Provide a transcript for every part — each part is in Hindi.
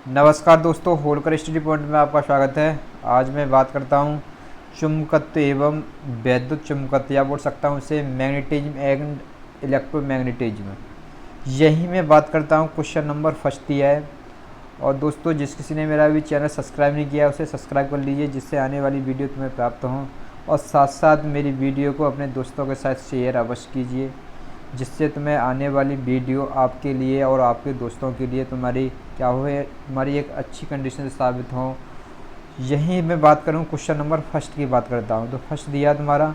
नमस्कार दोस्तों, होलकर स्टडी पॉइंट में आपका स्वागत है। आज मैं बात करता हूँ चुंबकत्व एवं वैद्युत चुंबकत्व, या बोल सकता हूँ इसे मैग्नेटिज्म एंड इलेक्ट्रोमैग्नेटिज्म। यही मैं बात करता हूँ। क्वेश्चन नंबर फर्स्ट दिया है। और दोस्तों, जिस किसी ने मेरा भी चैनल सब्सक्राइब नहीं किया उसे सब्सक्राइब कर लीजिए, जिससे आने वाली वीडियो तुम्हें प्राप्त हों। और साथ साथ मेरी वीडियो को अपने दोस्तों के साथ शेयर अवश्य कीजिए, जिससे तुम्हें आने वाली वीडियो आपके लिए और आपके दोस्तों के लिए तुम्हारी तुम्हारी एक अच्छी कंडीशन से साबित हो। यही मैं बात करूँ, क्वेश्चन नंबर फर्स्ट की बात करता हूँ। तो फर्स्ट दिया तुम्हारा,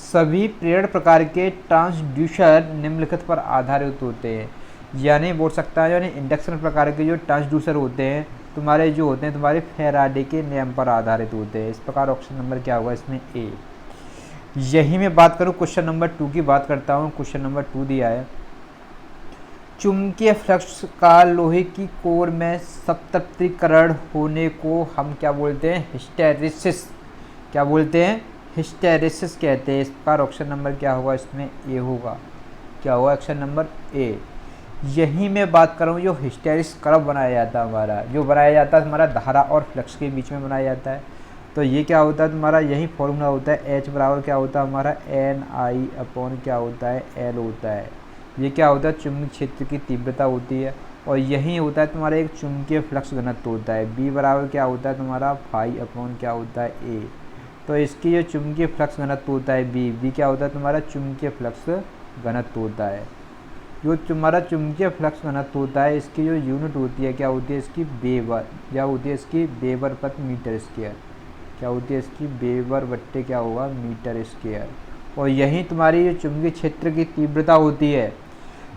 सभी प्रेरण प्रकार के ट्रांसड्यूसर निम्नलिखित पर आधारित होते हैं। यानी बोल सकता है, यानी इंडक्शन प्रकार के जो ट्रांसड्यूसर होते हैं तुम्हारे तुम्हारे फैराडे के नियम पर आधारित होते हैं। इस प्रकार ऑप्शन नंबर क्या होगा इसमें? ए। यही मैं बात करूं, क्वेश्चन नंबर 2 की बात करता हूं। क्वेश्चन नंबर 2 दिया है, चुंबकीय फ्लक्स का लोहे की कोर में संतृप्तिकरण होने को हम क्या बोलते हैं? हिस्टैरिसिस। क्या बोलते हैं? हिस्टैरिसिस कहते हैं। इस पर ऑप्शन नंबर क्या होगा इसमें? ए होगा। क्या होगा ऑप्शन नंबर ए। यही मैं बात कर रहा हूँ, जो हिस्टैरिस कब बनाया जाता है हमारा, जो बनाया जाता है हमारा धारा और फ्लक्स के बीच में बनाया जाता है। तो ये क्या होता है तुम्हारा? यही फॉर्मूला होता है। H बराबर क्या होता है हमारा? NI अपॉन क्या होता है? L होता है। ये क्या होता है? चुंबकीय क्षेत्र की तीव्रता होती है। और यही होता है तुम्हारा एक चुंबकीय फ्लक्स घनत्व होता है। B बराबर क्या होता है तुम्हारा? फाई अपॉन क्या होता है? A। तो इसकी जो चुंबकीय फ्लक्स घनत्व होता है B क्या होता है तुम्हारा? चुंबकीय फ्लक्स घनत्व होता है। जो तुम्हारा चुंबकीय फ्लक्स घनत्व होता है, इसकी जो यूनिट होती है क्या होती है? इसकी वेबर। क्या होती है इसकी? वेबर प्रति मीटर स्क्वायर। क्या होती है इसकी? वेबर बट्टे क्या होगा? Metre square. और यही तुम्हारी जो चुंबकीय क्षेत्र की तीव्रता होती है,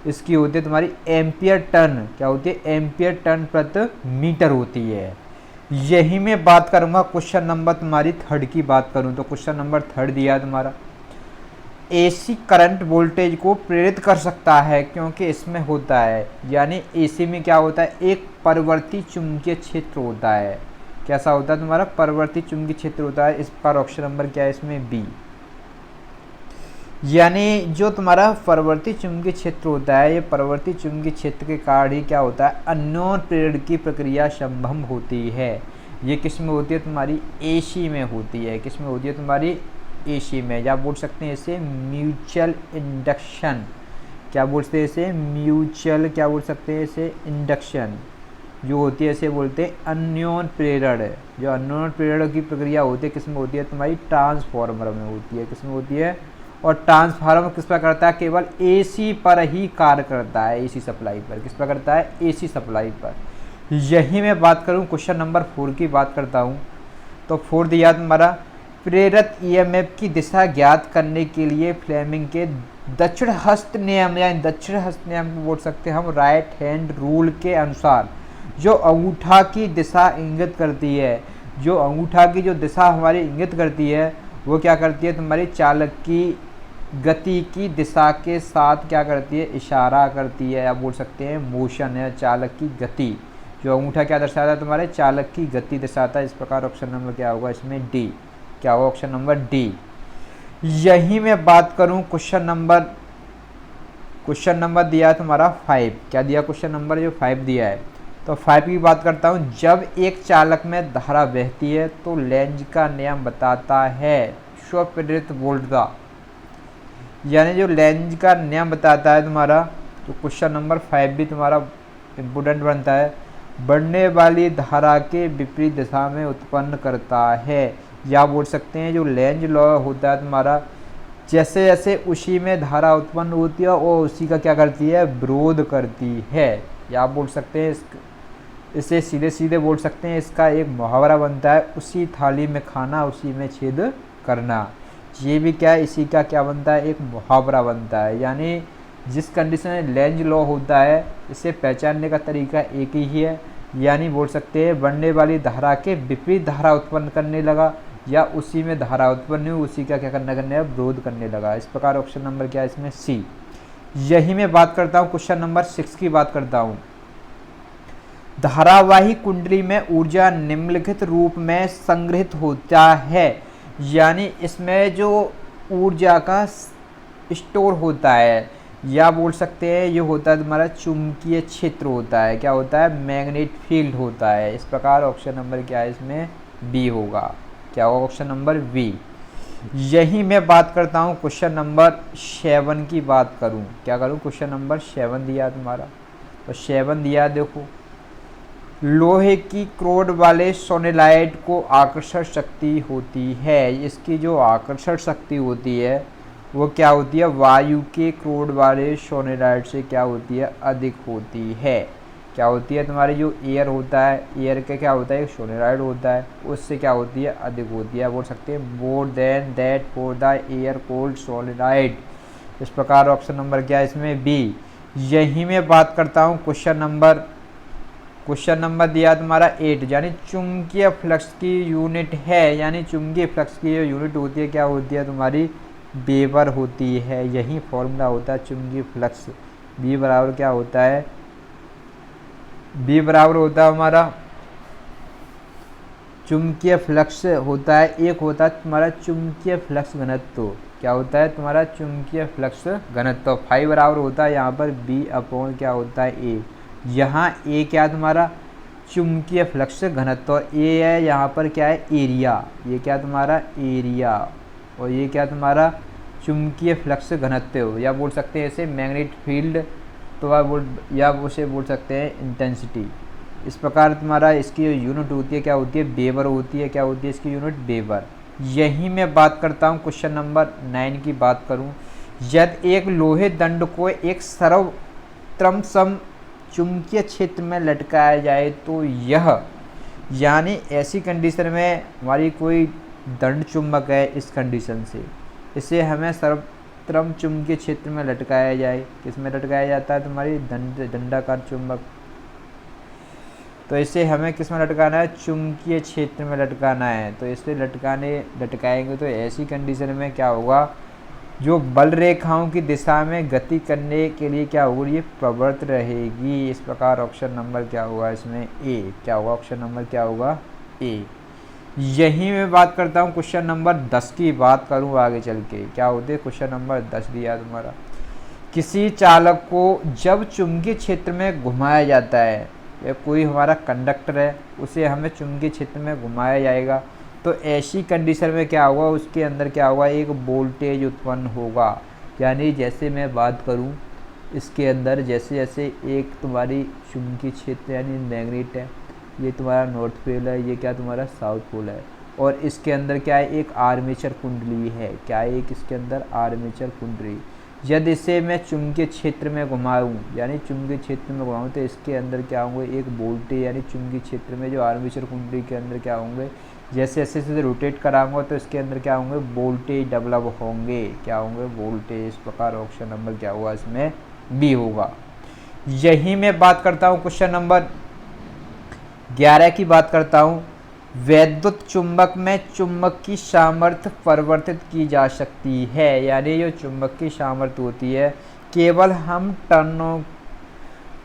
इसकी होती है तुम्हारी एम्पियर टन। क्या होती है? एम्पियर टन प्रति मीटर होती है। यही मैं बात करूंगा। क्वेश्चन नंबर तुम्हारी 3 की बात करूं तो क्वेश्चन नंबर 3 दिया है तुम्हारा, एसी करंट वोल्टेज को प्रेरित कर सकता है क्योंकि इसमें होता है, यानी एसी में क्या होता है? एक परिवर्ती चुंबकीय क्षेत्र होता है। कैसा होता है तुम्हारा? परिवर्ती चुंबकीय क्षेत्र होता है। इस पर ऑप्शन नंबर क्या है इसमें? बी। यानी जो तुम्हारा परिवर्ती चुंबकीय क्षेत्र होता है, ये परिवर्ती चुंबकीय क्षेत्र के कारण ही क्या होता है? अन्योन्य प्रेरण की प्रक्रिया संभव होती है। ये किस में होती है तुम्हारी? एसी में होती है। किस में होती है तुम्हारी? एसी में। या बोल सकते हैं इसे म्यूचुअल इंडक्शन। क्या बोलते हैं इसे? म्यूचुअल। क्या बोल सकते हैं इसे? इंडक्शन जो होती है, इसे बोलते हैं अन्योन्य प्रेरण। जो अन्योन्य प्रेरण की प्रक्रिया होती है, किसमें होती है तुम्हारी? ट्रांसफार्मर में होती है। किसमें होती है? और ट्रांसफार्मर किस पर करता है? केवल एसी पर ही कार्य करता है। एसी सप्लाई पर। किस पर करता है? एसी सप्लाई पर। यही मैं बात करूं, क्वेश्चन नंबर 4 की बात करता हूं। तो 4 दिया तुम्हारा, प्रेरित ईएमएफ की दिशा ज्ञात करने के लिए फ्लेमिंग के दक्षिण हस्त नियम, या दक्षिण हस्त नियम को बोल सकते हैं हम राइट हैंड रूल के अनुसार, जो अंगूठा की दिशा इंगित करती है, जो अंगूठा की जो दिशा हमारी इंगित करती है, वो क्या करती है तुम्हारी? चालक की गति की दिशा के साथ क्या करती है? इशारा करती है, या बोल सकते हैं मोशन है। चालक की गति, जो अंगूठा क्या दर्शाता है तुम्हारे? चालक की गति दर्शाता है। इस प्रकार ऑप्शन नंबर क्या होगा इसमें? डी। क्या होगा ऑप्शन नंबर? डी। यही मैं बात करूं, क्वेश्चन नंबर दिया तुम्हारा 5। क्या दिया क्वेश्चन नंबर? जो 5 दिया है, तो 5 की बात करता हूं। जब एक चालक में धारा बहती है तो लेंज का नियम बताता है स्वप्रेरित वोल्टता। यानी जो लेंज का नियम बताता है तुम्हारा, तो क्वेश्चन नंबर 5 भी तुम्हारा इम्पोर्टेंट बनता है। बढ़ने वाली धारा के विपरीत दिशा में उत्पन्न करता है। या बोल सकते हैं जो लेंज लॉ होता है तुम्हारा, जैसे जैसे उसी में धारा उत्पन्न होती है वो उसी का क्या करती है? विरोध करती है। या बोल सकते हैं इसे सीधे सीधे बोल सकते हैं, इसका एक मुहावरा बनता है, उसी थाली में खाना उसी में छेद करना। ये भी क्या है? इसी का क्या बनता है? एक मुहावरा बनता है। यानी जिस कंडीशन में लेंज लॉ होता है, इसे पहचानने का तरीका एक ही है। यानी बोल सकते हैं बढ़ने वाली धारा के विपरीत धारा उत्पन्न करने लगा, या उसी में धारा उत्पन्न हुई उसी का क्या करने विरोध करने लगा। इस प्रकार ऑप्शन नंबर क्या है इसमें? सी। यही मैं बात करता हूँ, क्वेश्चन नंबर 6 की बात करता हूँ। धारावाही कुंडली में ऊर्जा निम्नलिखित रूप में संग्रहित होता है। यानी इसमें जो ऊर्जा का स्टोर होता है, या बोल सकते हैं ये होता है तुम्हारा चुंबकीय क्षेत्र होता है, क्या होता है, मैग्नेट फील्ड होता है। इस प्रकार ऑप्शन नंबर क्या है इसमें, बी होगा। क्या होगा ऑप्शन नंबर बी। यही मैं बात करता हूँ क्वेश्चन नंबर 7 की बात करूँ, क्या करूँ, क्वेश्चन नंबर 7 दिया तुम्हारा, तो 7 दिया देखो, लोहे की क्रोड वाले सोनेलाइट को आकर्षण शक्ति होती है। इसकी जो आकर्षण शक्ति होती है वो क्या होती है, वायु के क्रोड वाले सोनेलाइट से क्या होती है, अधिक होती है। क्या होती है, तुम्हारी जो एयर होता है, एयर का क्या होता है, एक सोनेलाइट होता है, उससे क्या होती है, अधिक होती है। बोल सकते हैं more than that for the air cold सोनेलाइट। इस प्रकार ऑप्शन नंबर क्या है इसमें, बी। यही मैं बात करता हूँ क्वेश्चन नंबर दिया तुम्हारा 8, यानी चुंबकीय फ्लक्स की यूनिट है, यानी चुंबकीय फ्लक्स की जो यूनिट होती है क्या होती है तुम्हारी, वेबर होती है। यही फॉर्मूला होता है चुंबकीय फ्लक्स। बी बराबर क्या होता है, बी बराबर होता है हमारा चुंबकीय फ्लक्स होता है, एक होता है तुम्हारा चुंबकीय फ्लक्स घनत्व। क्या होता है तुम्हारा चुंबकीय फ्लक्स घनत्व, 5 बराबर होता है यहाँ पर बी अपॉन क्या होता है ए। यहाँ ए क्या तुम्हारा चुंबकीय फ्लक्स घनत्व, ए है यहाँ पर क्या है एरिया, ये क्या तुम्हारा एरिया, और ये क्या तुम्हारा चुंबकीय फ्लक्स घनत्व, या बोल सकते हैं इसे मैग्नेट फील्ड, तो या उसे बोल सकते हैं इंटेंसिटी। इस प्रकार तुम्हारा इसकी यूनिट होती है क्या होती है, वेबर होती है। क्या होती है इसकी यूनिट, वेबर। यही मैं बात करता हूँ क्वेश्चन नंबर 9 की बात करूँ, यदि एक लोहे दंड को एक सर्वत्र सम चुंबकीय क्षेत्र में लटकाया जाए तो यह, यानी ऐसी कंडीशन में हमारी कोई दंड चुंबक है, इस कंडीशन से इसे हमें सर्वत्र चुंबकीय क्षेत्र में लटकाया जाए। किस में लटकाया जाता है, तुम्हारी दंडाकार चुंबक, तो इसे हमें किस में लटकाना है, चुंबकीय क्षेत्र में लटकाना है। तो इसे लटकाएंगे तो ऐसी कंडीशन में क्या होगा, जो बल रेखाओं की दिशा में गति करने के लिए क्या होगी, ये प्रवृत्त रहेगी। इस प्रकार ऑप्शन नंबर क्या होगा इसमें, ए। क्या होगा ऑप्शन नंबर क्या होगा, ए। यही मैं बात करता हूँ क्वेश्चन नंबर 10 की बात करूँ आगे चल के, क्या होते हैं, क्वेश्चन नंबर 10 दिया तुम्हारा, किसी चालक को जब चुंबकीय क्षेत्र में घुमाया जाता है, या कोई हमारा कंडक्टर है उसे हमें चुंबकीय क्षेत्र में घुमाया जाएगा, तो ऐसी कंडीशन में क्या होगा, उसके अंदर क्या होगा, एक वोल्टेज उत्पन्न होगा। यानी जैसे मैं बात करूं इसके अंदर, जैसे जैसे एक तुम्हारी चुंबकीय क्षेत्र यानी मैग्नेट है, ये तुम्हारा नॉर्थ पोल है, ये क्या तुम्हारा साउथ पोल है, और इसके अंदर क्या है, एक आर्मेचर कुंडली है। क्या है एक इसके अंदर आर्मेचर कुंडली। यदि इसे मैं चुंबकीय क्षेत्र में घुमाऊँ, यानी चुंबकीय क्षेत्र में घुमाऊँ, तो इसके अंदर क्या होंगे, एक वोल्टेज, यानी चुंबकीय क्षेत्र में जो आर्मेचर कुंडली के अंदर क्या होंगे, जैसे जैसे इसे रोटेट कराऊंगा तो इसके अंदर क्या होंगे, वोल्टेज डेवलप होंगे। क्या होंगे, वोल्टेज। इस प्रकार ऑप्शन नंबर क्या होगा इसमें, बी होगा। यही मैं बात करता हूँ क्वेश्चन नंबर 11 की बात करता हूँ, वैद्युत चुंबक में चुंबक की सामर्थ्य परिवर्तित की जा सकती है। यानी जो चुंबक की सामर्थ्य होती है केवल हम टर्नों,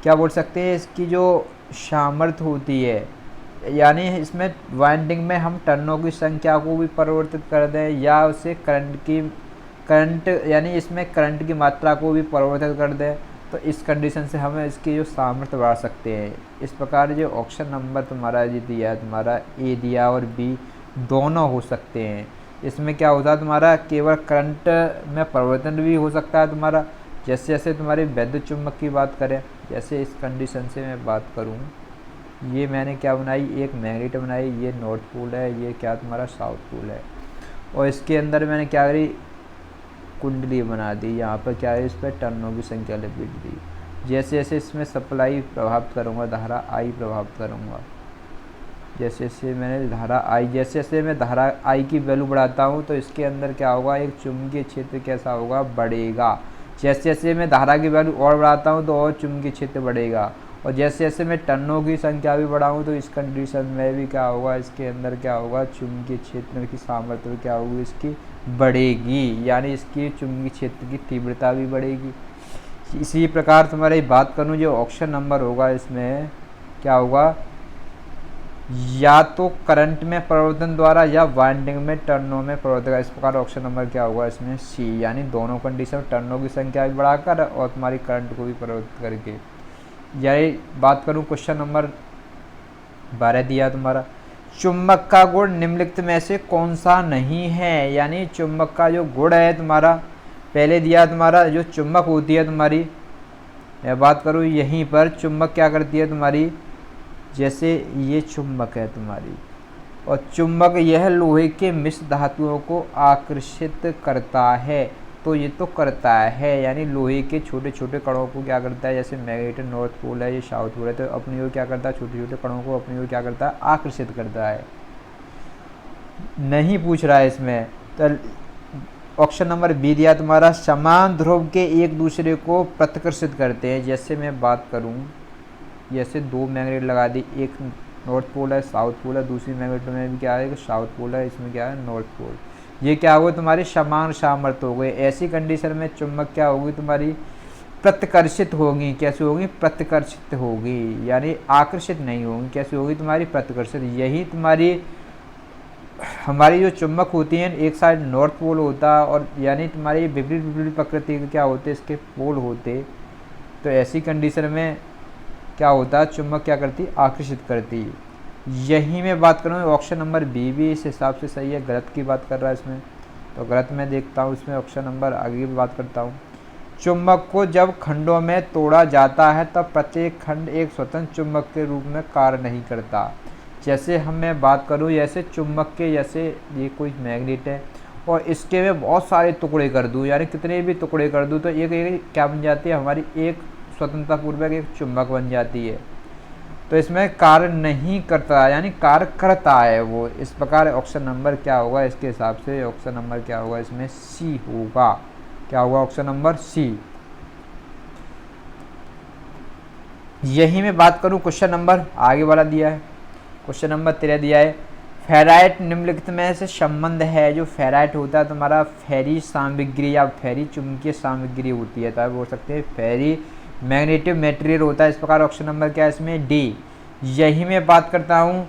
क्या बोल सकते हैं, इसकी जो सामर्थ्य होती है, यानी इसमें वाइंडिंग में हम टर्नों की संख्या को भी परिवर्तित कर दें, या उसे करंट यानी इसमें करंट की मात्रा को भी परिवर्तित कर दें, तो इस कंडीशन से हमें इसकी जो सामर्थ्य बढ़ा सकते हैं। इस प्रकार जो ऑप्शन नंबर तुम्हारा जो दिया है, तुम्हारा ए दिया और बी दोनों हो सकते हैं। इसमें क्या होता है, तुम्हारा केवल करंट में परिवर्तन भी हो सकता है तुम्हारा, जैसे जैसे तुम्हारी वैद्युत चुंबक की बात करें, जैसे इस कंडीशन से मैं बात करूँ, ये मैंने क्या बनाई, एक मैग्नेट बनाई, ये नॉर्थ पोल है, ये क्या तुम्हारा साउथ पोल है, और इसके अंदर मैंने क्या करी, कुंडली बना दी। यहाँ पर क्या है, इस पर टर्नों की संख्या लपेट दी। जैसे जैसे इसमें सप्लाई प्रभावित करूँगा, धारा आई प्रभावित करूँगा, जैसे जैसे मैंने धारा आई, जैसे जैसे मैं धारा आई की वैल्यू बढ़ाता हूँ तो इसके अंदर क्या होगा, एक चुंबकीय क्षेत्र कैसा होगा, बढ़ेगा। जैसे जैसे मैं धारा की वैल्यू और बढ़ाता हूँ तो और चुंबकीय क्षेत्र बढ़ेगा, और जैसे जैसे मैं टर्नों की संख्या भी बढ़ाऊँ तो इस कंडीशन में भी क्या होगा, इसके अंदर क्या होगा, चुंबकीय क्षेत्र की सामर्थ्य क्या होगी, इसकी बढ़ेगी, यानी इसकी चुंबकीय क्षेत्र की तीव्रता भी बढ़ेगी। इसी प्रकार तुम्हारी बात करूँ, जो ऑप्शन नंबर होगा इसमें क्या होगा, या तो करंट में परिवर्तन द्वारा या वाइंडिंग में टर्नों में परिवर्तन। इस प्रकार ऑप्शन नंबर क्या होगा इसमें सी, यानी दोनों कंडीशन टर्नों की संख्या भी बढ़ाकर और तुम्हारी करंट को भी परिवर्तित करके। यही बात करूं क्वेश्चन नंबर 12 दिया तुम्हारा, चुंबक का गुण निम्नलिखित में से कौन सा नहीं है। यानी चुंबक का जो गुण है तुम्हारा, पहले दिया तुम्हारा जो चुंबक होती है तुम्हारी, मैं बात करूँ यहीं पर चुंबक क्या करती है तुम्हारी, जैसे ये चुंबक है तुम्हारी और चुंबक यह लोहे के मिश्र धातुओं को आकर्षित करता है। तो ये तो करता है, यानी लोहे के छोटे छोटे कणों को क्या करता है, जैसे मैग्नेट नॉर्थ पोल है, ये साउथ पोल है, तो अपनी ओर क्या करता है, छोटे छोटे कणों को अपनी ओर क्या करता है, आकर्षित करता है। नहीं पूछ रहा है इसमें, तो ऑप्शन नंबर बी दिया तुम्हारा, समान ध्रुव के एक दूसरे को प्रतिकर्षित करते हैं। जैसे मैं बात करूं, जैसे दो मैग्नेट लगा दी, एक नॉर्थ पोल है साउथ पोल है, दूसरी मैग्नेट में भी क्या है कि साउथ पोल है, इसमें क्या है नॉर्थ पोल। ये क्या होगा तुम्हारी समान सामर्थ्य हो गई। ऐसी कंडीशन में चुंबक क्या होगी तुम्हारी, प्रतिकर्षित होगी। कैसे होगी, प्रतिकर्षित होगी, यानी आकर्षित नहीं होगी। कैसे होगी तुम्हारी, प्रतिकर्षित। यही तुम्हारी हमारी जो चुंबक होती हैं, एक साइड नॉर्थ पोल होता है और यानी तुम्हारी विपरीत विपरीत प्रकृति के क्या होते, इसके पोल होते। तो ऐसी कंडीशन में क्या होता है, चुंबक क्या करती, आकर्षित करती। यही मैं बात करूँ ऑप्शन नंबर बी भी इस हिसाब से सही है, गलत की बात कर रहा है इसमें, तो गलत मैं देखता हूँ इसमें। ऑप्शन नंबर आगे भी बात करता हूँ, चुंबक को जब खंडों में तोड़ा जाता है तब प्रत्येक खंड एक स्वतंत्र चुंबक के रूप में कार्य नहीं करता। जैसे हम मैं बात करूँ, जैसे चुंबक के, जैसे ये कोई मैग्नेट है और इसके मैं बहुत सारे टुकड़े कर दूँ, यानी कितने भी टुकड़े कर दूँ, तो एक क्या बन जाती है हमारी, एक स्वतंत्रतापूर्वक एक चुंबक बन जाती है। तो इसमें कार्य नहीं करता, यानी कार्य करता है वो। इस प्रकार ऑप्शन नंबर क्या होगा इसके हिसाब से, ऑप्शन नंबर क्या होगा इसमें सी होगा। क्या होगा ऑप्शन नंबर सी। यही मैं बात करूं क्वेश्चन नंबर आगे वाला दिया है, क्वेश्चन नंबर 13 दिया है, फेराइट निम्नलिखित में से संबंध है। जो फेराइट होता है तुम्हारा फेरी सामग्री या फेरी चुंबकीय सामग्री होती है, तो आप बोल सकते हैं फेरी मैग्नेटिक मटेरियल होता है। इस प्रकार ऑप्शन नंबर क्या है इसमें डी। यही मैं बात करता हूँ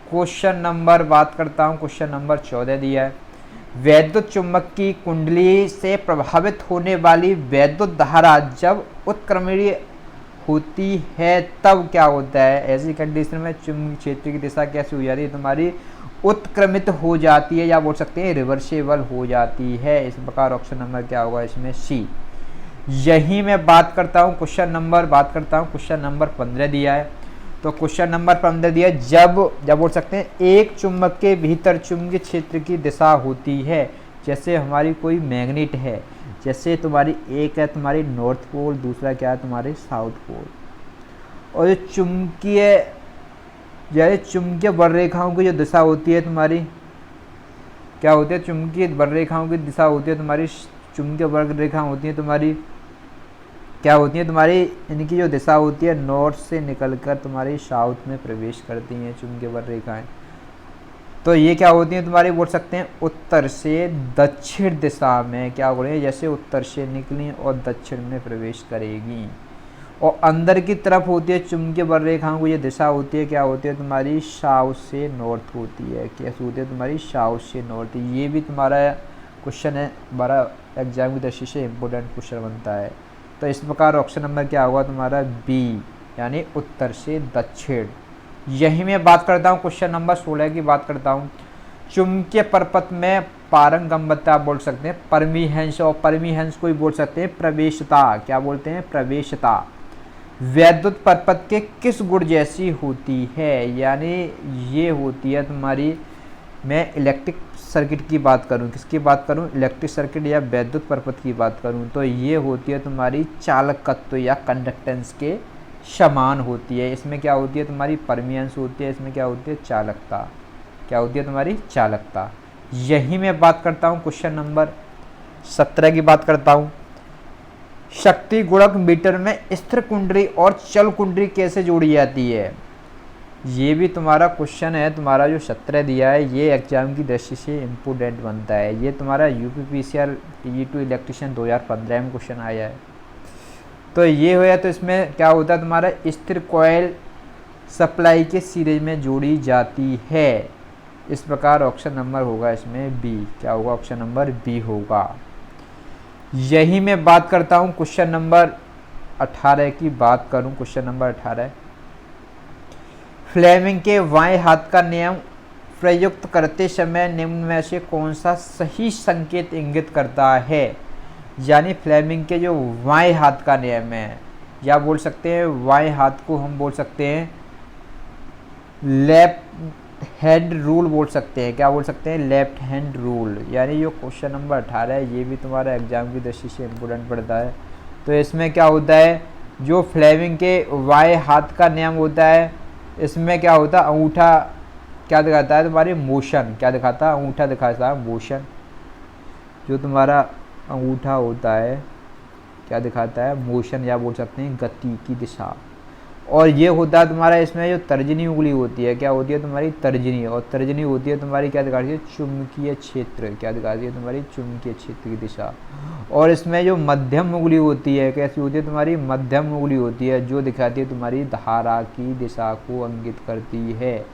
क्वेश्चन नंबर 14 दिया है, वैद्युत चुंबक की कुंडली से प्रभावित होने वाली वैद्युत धारा जब उत्क्रमणीय होती है तब क्या होता है। ऐसी कंडीशन में चुंबकीय क्षेत्र की दिशा कैसे हो जाती है तुम्हारी, उत्क्रमित हो जाती है, या बोल सकते हैं रिवर्सेबल हो जाती है। इस प्रकार ऑप्शन नंबर क्या होगा इसमें सी। यही मैं बात करता हूँ क्वेश्चन नंबर 15 दिया है, तो क्वेश्चन नंबर 15 दिया है, जब बोल सकते हैं एक चुंबक के भीतर चुंबकीय क्षेत्र की दिशा होती है। जैसे हमारी कोई मैग्नेट है, जैसे तुम्हारी एक है तुम्हारी नॉर्थ पोल, दूसरा क्या है तुम्हारे साउथ पोल, और जो चुंबकीय बररेखाओं की जो दिशा होती है तुम्हारी, क्या होती है, चुंबकीय बररेखाओं की दिशा होती है तुम्हारी, चुंबकीय बररेखा होती है तुम्हारी, क्या होती है तुम्हारी, इनकी जो दिशा होती है नॉर्थ से निकलकर तुम्हारी साउथ में प्रवेश करती हैं चुंबकीय बररेखाएं। तो ये क्या होती हैं तुम्हारी, बोल सकते हैं उत्तर से दक्षिण दिशा में क्या हो रही है, जैसे उत्तर से निकली और दक्षिण में प्रवेश करेगी। और अंदर की तरफ होती है चुंबकीय बररेखाओं की ये दिशा होती है, क्या होती है तुम्हारी, साउथ से नॉर्थ होती है। कैसे होती है तुम्हारी, साउथ से नॉर्थ। ये भी तुम्हारा क्वेश्चन है, हमारा एग्जाम की दृष्टि से इम्पोर्टेंट क्वेश्चन बनता है। तो इस प्रकार ऑप्शन नंबर क्या होगा तुम्हारा बी, यानी उत्तर से दक्षिण। यही मैं बात करता हूँ क्वेश्चन नंबर 16 की बात करता हूँ, चुंबकीय परपथ में पारंगम्यता बोल सकते हैं परमीहेंस, और परमीहेंस को ही बोल सकते हैं प्रवेशता। क्या बोलते हैं, प्रवेशता। वैद्युत परपथ के किस गुण जैसी होती है, यानी ये होती है तुम्हारी, मैं इलेक्ट्रिक सर्किट की बात करूं, किसकी बात करूं, इलेक्ट्रिक सर्किट या वैद्युत परपथ की बात करूं, तो ये होती है तुम्हारी चालकत्व या कंडक्टेंस के समान होती है। इसमें क्या होती है तुम्हारी, परमीयंस होती है, इसमें क्या होती है, चालकता। क्या होती है तुम्हारी, चालकता। यही मैं बात करता हूं क्वेश्चन नंबर 17 की बात करता हूं, शक्ति गुणक मीटर में स्थिर कुंडली और चल कुंडली कैसे जोड़ी जाती है। ये भी तुम्हारा क्वेश्चन है, तुम्हारा जो 17 दिया है, ये एग्जाम की दृष्टि से इम्पोर्टेंट बनता है। ये तुम्हारा यूपीपीसीआर TE2 इलेक्ट्रिशियन 2015 में क्वेश्चन आया है। तो ये होया, तो इसमें क्या होता है तुम्हारा, स्थिर कॉयल सप्लाई के सिरे में जोड़ी जाती है। इस प्रकार ऑप्शन नंबर होगा इसमें बी। क्या होगा? ऑप्शन नंबर बी होगा। यही मैं बात करता हूँ क्वेश्चन नंबर 18 की बात करूँ। क्वेश्चन नंबर 18, फ्लेमिंग के बाएं हाथ का नियम प्रयुक्त करते समय निम्न में से कौन सा सही संकेत इंगित करता है? यानी फ्लेमिंग के जो बाएं हाथ का नियम है, या बोल सकते हैं बाएं हाथ को हम बोल सकते हैं लेफ्ट हैंड रूल बोल सकते हैं। क्या बोल सकते हैं? Left hand rule. यानी जो क्वेश्चन नंबर 18 है ये भी तुम्हारा एग्जाम की दृष्टि से इम्पोर्टेंट पड़ता है। तो इसमें क्या होता है, जो फ्लेमिंग के बाएं हाथ का नियम होता है, इसमें क्या होता है, अंगूठा क्या दिखाता है? तुम्हारी मोशन। क्या दिखाता है? अंगूठा दिखाता है मोशन। जो तुम्हारा अंगूठा होता है क्या दिखाता है? मोशन, या बोल सकते हैं गति की दिशा। और ये होता है तुम्हारा इसमें जो तर्जनी उंगली होती है, क्या होती है तुम्हारी? तर्जनी। और तर्जनी होती है तुम्हारी क्या दिखाती है? चुंबकीय क्षेत्र। क्या दिखाती है? तुम्हारी चुंबकीय क्षेत्र की दिशा। और इसमें जो मध्यम उंगली होती है, कैसी होती है? तुम्हारी मध्यम उंगली होती है, जो दिखाती है तुम्हारी धारा की दिशा को इंगित करती है।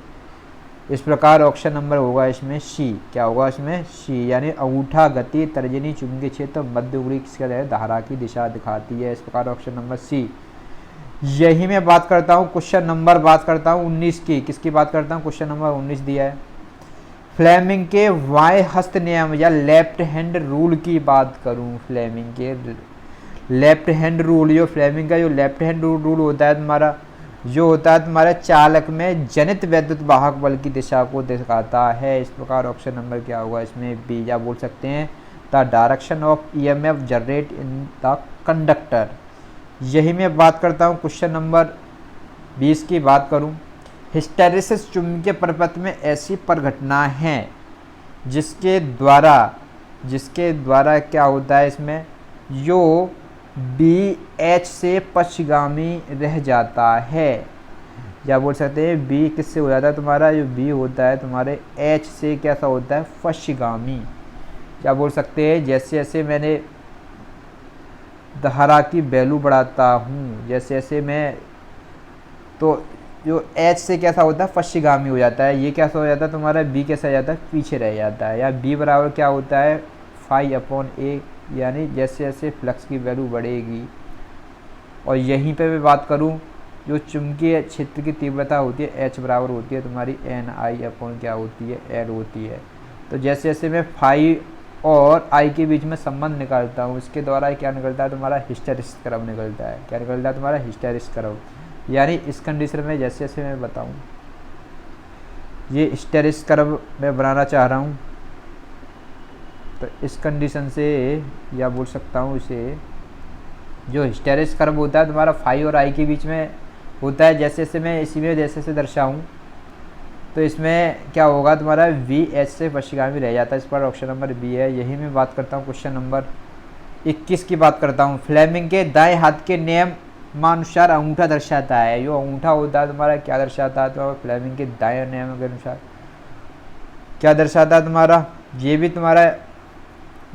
इस प्रकार ऑप्शन नंबर होगा इसमें सी। क्या होगा इसमें? सी। यानी अंगूठा गति, तर्जनी, चुंबकीय क्षेत्र, मध्य उंगली किसका है? धारा की दिशा दिखाती है। इस प्रकार ऑप्शन नंबर सी। यही मैं बात करता हूँ क्वेश्चन नंबर 19 की। किसकी बात करता हूँ? क्वेश्चन नंबर 19 दिया है। फ्लेमिंग के बाएं हस्त नियम या लेफ्ट हैंड रूल की बात करूँ। फ्लेमिंग के लेफ्ट हैंड रूल, जो फ्लेमिंग का जो लेफ्ट हैंड रूल होता है तुम्हारा, जो होता है तुम्हारे चालक में जनित वैद्युत वाहक बल की दिशा को दिखाता है। इस प्रकार ऑप्शन नंबर क्या होगा इसमें? बी। या बोल सकते हैं the direction of EMF generate in the conductor. यही मैं बात करता हूँ क्वेश्चन नंबर 20 की बात करूँ। हिस्टैरिसीस चुंबकीय परिपथ में ऐसी परिघटना है जिसके द्वारा क्या होता है इसमें, जो बी एच से पश्चिगामी रह जाता है। या बोल सकते हैं बी किससे हो जाता है तुम्हारा? जो बी होता है तुम्हारे एच से कैसा होता है? पश्चिगामी। क्या बोल सकते हैं? जैसे जैसे मैंने धारा की वैल्यू बढ़ाता हूँ, जैसे जैसे मैं, तो जो एच से कैसा होता है? पश्चिगामी हो जाता है। ये कैसा हो जाता है तुम्हारा? बी कैसा हो जाता है? पीछे रह जाता है। या बी बराबर क्या होता है? φ/a। यानी जैसे जैसे फ्लक्स की वैल्यू बढ़ेगी। और यहीं पे मैं बात करूँ, जो चुंबकीय क्षेत्र की तीव्रता होती है एच बराबर होती है तुम्हारी NI/ क्या होती है? L होती है। तो जैसे जैसे मैं फाई और आई के बीच में संबंध निकालता हूँ, इसके द्वारा क्या निकलता है तुम्हारा? हिस्टैरिसीस कर्व निकलता है। क्या निकलता है तुम्हारा? Hysteresis curve. यानी इस कंडीशन में जैसे जैसे मैं बताऊँ, ये हिस्टैरिसीस कर्व मैं बनाना चाह रहा हूँ, तो इस कंडीशन से, या बोल सकता हूँ इसे, जो हिस्टैरिसीस कर्व होता है तुम्हारा फाई और आई के बीच में होता है। जैसे जैसे मैं इसी में जैसे जैसे दर्शाऊँ, तो इसमें क्या होगा तुम्हारा? वी एच से पश्चिगामी रह जाता है। इस पर ऑप्शन नंबर बी है। यही मैं बात करता हूँ क्वेश्चन नंबर 21 की बात करता हूँ। फ्लेमिंग के दाएं हाथ के नियम अनुसार अंगूठा दर्शाता है। जो अंगूठा होता है तुम्हारा क्या दर्शाता है? तो फ्लेमिंग के दाएं नियम के अनुसार क्या दर्शाता है तुम्हारा?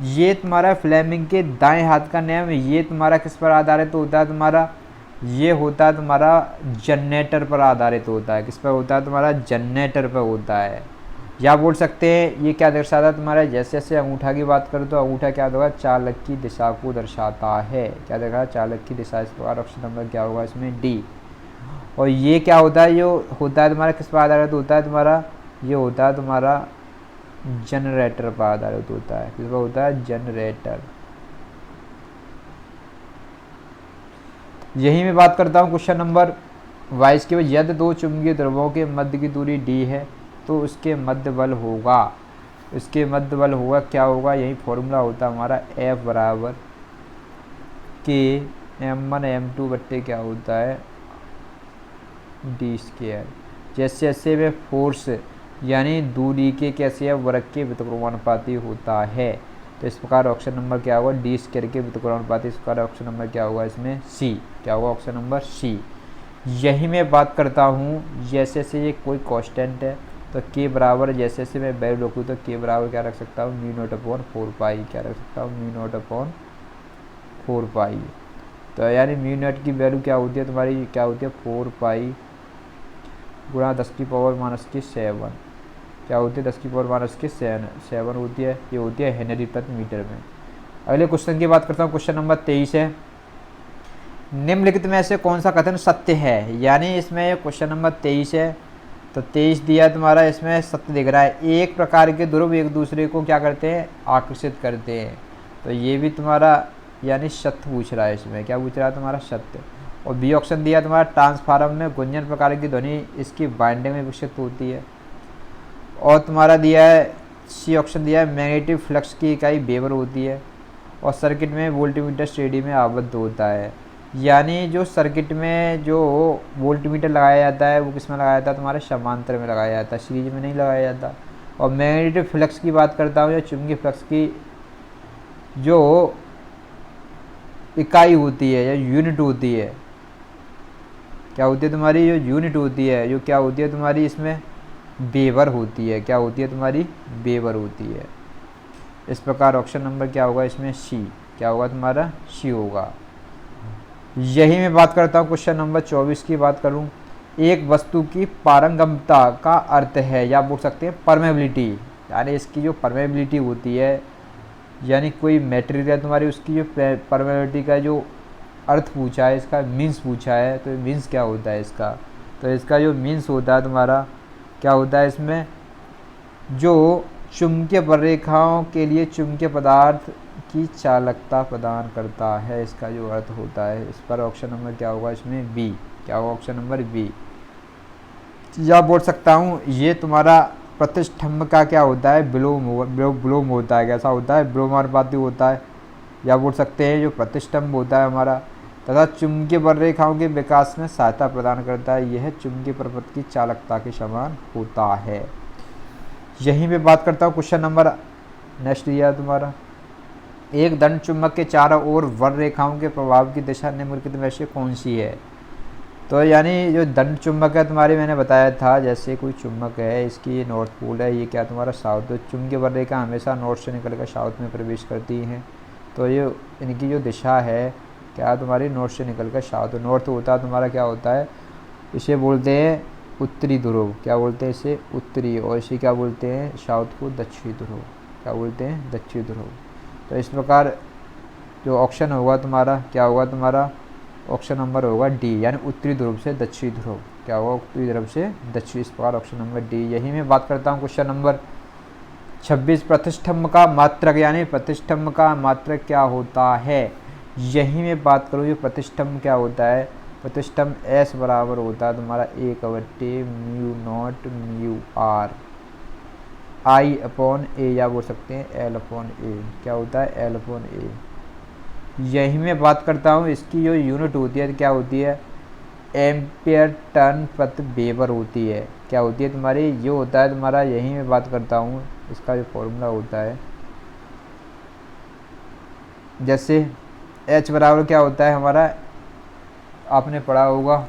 ये तुम्हारा फ्लेमिंग के दाएं हाथ का नियम, ये तुम्हारा किस पर आधारित होता है तुम्हारा? ये होता है तुम्हारा जनरेटर पर आधारित होता है। किस पर होता है तुम्हारा? जनरेटर पर होता है। या बोल सकते हैं ये क्या दर्शाता है तुम्हारा? जैसे जैसे अंगूठा की बात करूँ, तो अंगूठा क्या होगा? चालक की दिशा को दर्शाता है। क्या देखा? चालक की दिशा। इस प्रकार ऑप्शन नंबर क्या होगा इसमें? डी। और ये क्या होता है? जो होता है तुम्हारा किस पर आधारित होता है तुम्हारा? ये होता है तुम्हारा जनरेटर पर आधारित होता है। किस पर होता है? जनरेटर। यही मैं बात करता हूँ क्वेश्चन नंबर 22 की। यदि दो चुंबकीय द्रव्यों के मध्य की दूरी d है, तो उसके मध्य बल होगा। क्या होगा? यही फॉर्मूला होता है हमारा F बराबर के m1 m2 बट्टे क्या होता है? d²। जैसे जैसे वे फोर्स यानी दूरी के कैसे है? वर्ग के व्युत्क्रमानुपाती होता है। तो इस प्रकार ऑप्शन नंबर क्या होगा? d² के व्युत्क्रमानुपाती। इस प्रकार ऑप्शन नंबर क्या होगा इसमें? सी। क्या होगा? Option number C. यही मैं बात करता हूँ, जैसे से ये कोई कांस्टेंट है, तो k बराबर जैसे से मैं वैल्यू रखूँ, तो k बराबर क्या रख सकता हूँ? μ0/4π। क्या रख सकता हूँ? μ0/4π। तो यानी μ0 की वैल्यू क्या होती है तुम्हारी? क्या होती है? 4π गुणा 10⁻⁷ क्या होती है 10⁻⁷ होती है, ये होती है हेनरी प्रति मीटर में। अगले क्वेश्चन की बात करता हूँ, क्वेश्चन नंबर 23 है, निम्नलिखित में से कौन सा कथन सत्य है। यानी इसमें ये क्वेश्चन नंबर 23 है, तो 23 दिया तुम्हारा, इसमें सत्य दिख रहा है, एक प्रकार के ध्रुव एक दूसरे को क्या करते हैं, आकर्षित करते हैं। तो ये भी तुम्हारा यानी सत्य पूछ रहा है, इसमें क्या पूछ रहा है तुम्हारा, सत्य। और बी ऑप्शन दिया तुम्हारा, ट्रांसफार्मर में गुंजन प्रकार की ध्वनि इसकी बाइंडिंग में विकसित होती है। और तुम्हारा दिया है सी ऑप्शन दिया है, मैग्नेटिक फ्लक्स की इकाई वेबर होती है। और सर्किट में वोल्टमीटर श्रेणी में आबद्ध होता है। यानी जो सर्किट में जो वोल्टमीटर लगाया जाता है वो किस में लगाया जाता है, तुम्हारे समांतर में लगाया जाता है, सीरीज में नहीं लगाया जाता। और मैग्नेटिक फ्लक्स की बात करता हूँ या चुंबकीय फ्लक्स की जो इकाई होती है या यूनिट होती है, क्या होती है तुम्हारी, जो यूनिट होती है, जो क्या होती है तुम्हारी, इसमें वेबर होती है। क्या होती है तुम्हारी, वेबर होती है। इस प्रकार ऑप्शन नंबर क्या होगा इसमें, सी। क्या होगा तुम्हारा, सी होगा। यही मैं बात करता हूँ क्वेश्चन नंबर 24 की बात करूँ, एक वस्तु की पारंगमता का अर्थ है, या बोल सकते हैं परमेबिलिटी, यानी इसकी जो परमेबिलिटी होती है, यानी कोई मटेरियल है तुम्हारी, उसकी जो परमेबिलिटी का जो अर्थ पूछा है, इसका मीन्स पूछा है, तो मीन्स क्या होता है इसका, तो इसका जो मीन्स होता है तुम्हारा क्या होता है, इसमें जो चुंबकीय प्ररेखाओं के लिए चुंबकीय पदार्थ की चालकता प्रदान करता है, इसका जो अर्थ होता है। इस पर ऑप्शन नंबर क्या होगा इसमें, बी। क्या होगा ऑप्शन नंबर बी। या बोल सकता हूँ ये तुम्हारा प्रतिष्ठम्भ का क्या होता है, विलोम होता है, कैसा होता है, विलोमानुपाती होता है। या बोल सकते हैं जो प्रतिष्ठम्भ होता है हमारा, तथा चुंबकीय प्ररेखाओं के विकास में सहायता प्रदान करता है, यह चुंबकीय प्रपथ की चालकता के समान होता है। यहीं पे बात करता हूँ क्वेश्चन नंबर नेक्स्ट दिया तुम्हारा, एक दंड चुंबक के चारों ओर वर रेखाओं के प्रभाव की दिशा निम्नलिखित में से कौन सी है। तो यानी जो दंड चुंबक है तुम्हारे, मैंने बताया था जैसे कोई चुंबक है, इसकी नॉर्थ पोल है, ये क्या तुम्हारा साउथ, तो चुंबकीय वर रेखा हमेशा नॉर्थ से निकलकर साउथ में प्रवेश करती हैं। तो ये इनकी जो दिशा है क्या तुम्हारी, नॉर्थ से निकलकर साउथ। नॉर्थ होता है तुम्हारा क्या होता है, इसे बोलते हैं उत्तरी ध्रुव, क्या बोलते हैं इसे, उत्तरी। और इसे क्या बोलते हैं, साउथ को दक्षिणी ध्रुव, क्या बोलते हैं, दक्षिणी ध्रुव। तो इस प्रकार जो ऑप्शन होगा तुम्हारा क्या होगा, तुम्हारा ऑप्शन नंबर होगा डी, यानी उत्तरी ध्रुव से दक्षिणी ध्रुव। क्या होगा, उत्तरी ध्रुव से दक्षिणी, इस प्रकार ऑप्शन नंबर डी। यही मैं बात करता हूँ क्वेश्चन नंबर 26, प्रतिष्ठम्भ का मात्रक, यानी प्रतिष्ठम्भ का मात्रक क्या होता है। यही मैं बात करूँ, जो प्रतिष्ठम्भ क्या होता है, प्रतिष्ठम्भ एस बराबर होता है तुम्हारा 1/μ0μr I/A, या बोल सकते हैं L/A। क्या होता है, L/A। यही मैं बात करता हूँ, इसकी जो यूनिट होती है क्या होती है, एम्पियर टन प्रति वेबर होती है। क्या होती है तुम्हारी, ये होता है तुम्हारा, यही मैं बात करता हूँ, इसका जो फॉर्मूला होता है, जैसे H बराबर क्या होता है हमारा, आपने पढ़ा होगा